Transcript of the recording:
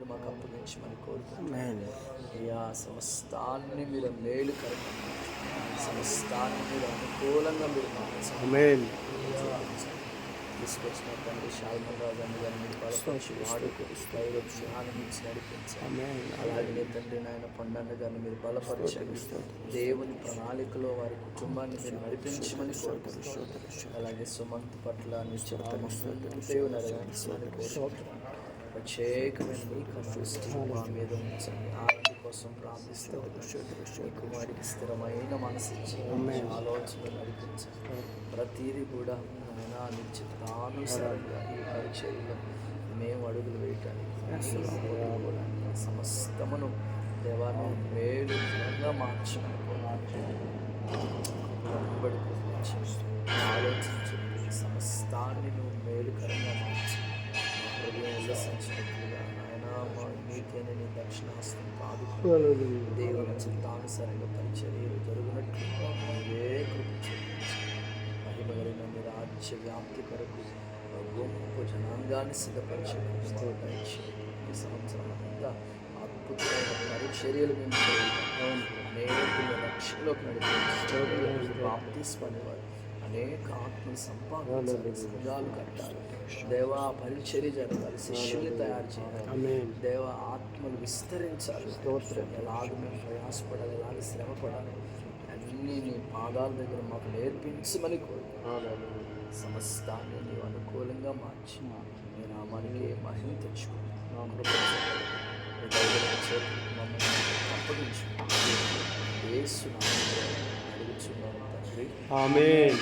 మాకు అప్పగించమని కోరుకుంటున్నాను. అయ్యా, సమస్తాన్ని మీరు మేలుకరంగా సమస్తాన్ని మీరు అనుకూలంగా మీరు తీసుకొచ్చిన తండ్రి శాల్మరావు గారిని మీరు బలపరిచి వాడుకోని నుంచి నడిపించాలి. అలాగే తండ్రి నాయన పొండన్న గారిని మీరు బలపరచండి. దేవుని ప్రణాళికలో వారి కుటుంబాన్ని మీరు నడిపించమని కోరుకుంటున్నాను. అలాగే సుమంత్ పట్ల ప్రత్యేకమైన మా మీద ఉంచండి. ఆనంద కోసం ప్రార్థిస్తాను. కుమారికి స్థిరమైన మనసు ఇచ్చి ఆలోచనలు నడిపించండి. ప్రతిదీ కూడా నిశ్చితానుసారంగా ఈ పరిచర్యలో మేము అడుగులు వేయటానికి సమస్తమును దేవాన్ని మేలుగా మార్చమని ఆలోచించి సమస్తాన్ని నువ్వు మేలుకరంగా మార్చి హృదయం ఉల్లసించినట్లుగా నాయన మా నీతి అనే నీ దక్షిణాస్తం కాదు దేవుని చిత్తానుసారంగా పరిచర్యలు జరుగునట్లు ఏ కృప మహిమగలిగిన మీ రాజ్య వ్యాప్తి కొరకు గొప్ప జనాంగాన్ని సిద్ధపరిచే ఈ సంవత్సరం అంతా అద్భుతమైన పరిచర్యలు మేము అనేక లక్ష్యంలోకి నడిపి బాప్తిస్మనేవారు అనేక ఆత్మలు సంపాదించాలి, సంఘాలు కట్టాలి. దేవా పరిచర్య జరగాలి, శిష్యుల్ని తయారు చేయాలి. దేవ ఆత్మలు విస్తరించాలి. ఎలాగ మేము ప్రయాసపడాలి, ఎలాగ శ్రమపడాలి అన్నీ నీ పాదాల దగ్గర మాకు నేర్పించమని కోరుతున్నాను. సమస్తాన్ని నీవు అనుకూలంగా మార్చి నీ నామానికి మహిమ తెచ్చుకున్నాను. మమ్మల్ని అప్పగించు యేసు నామములో అడుగుచున్నాను తండ్రి. ఆమేన్.